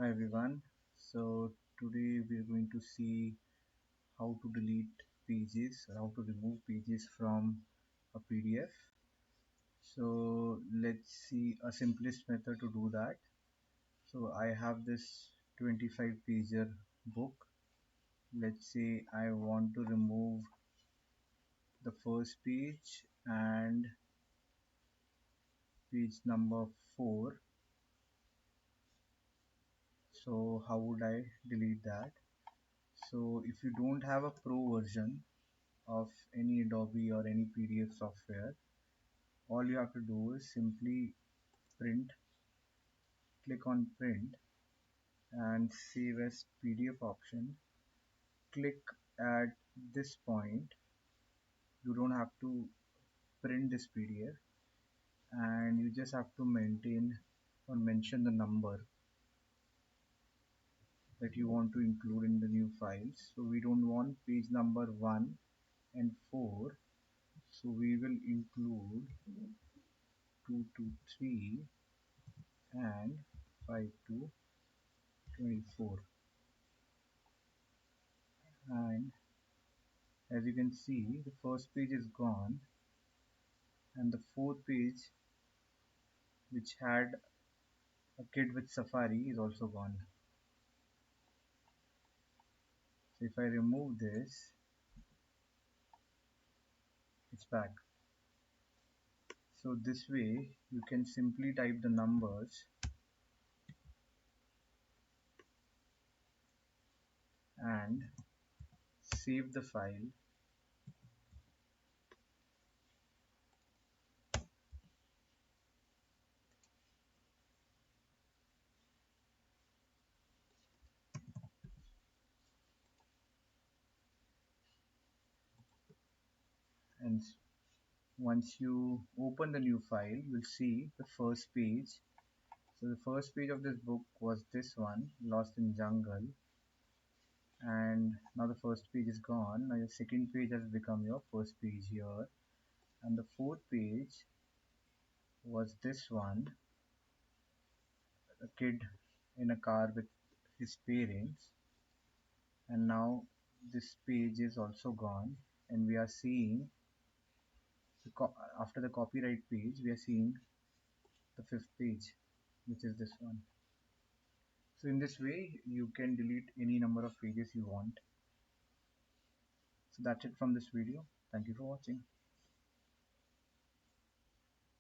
Hi everyone. So today we are going to see how to delete pages or how to remove pages from a PDF. So let's see a simplest method to do that. So I have this 25 pager book. Let's say I want to remove the first page and page number 4. So how would I delete that? So if you don't have a pro version of any Adobe or any PDF software, all you have to do is simply print, click on print and save as PDF option. Click at this point. You don't have to print this PDF and you just have to maintain or mention the number that you want to include in the new files. So we don't want page number 1 and 4. So we will include 2 to 3 and 5 to 24. And as you can see, the first page is gone and the fourth page, which had a kid with Safari, is also gone. So if I remove this, it's back. So this way you can simply type the numbers and save the file. And once you open the new file, you'll see the first page. So the first page of this book was this one, Lost in Jungle, and now the first page is gone. Now your second page has become your first page here, and the fourth page was this one, a kid in a car with his parents, and now this page is also gone, and we are seeing after the copyright page we are seeing the fifth page, which is this one. So in this way you can delete any number of pages you want. So that's it from this video. Thank you for watching.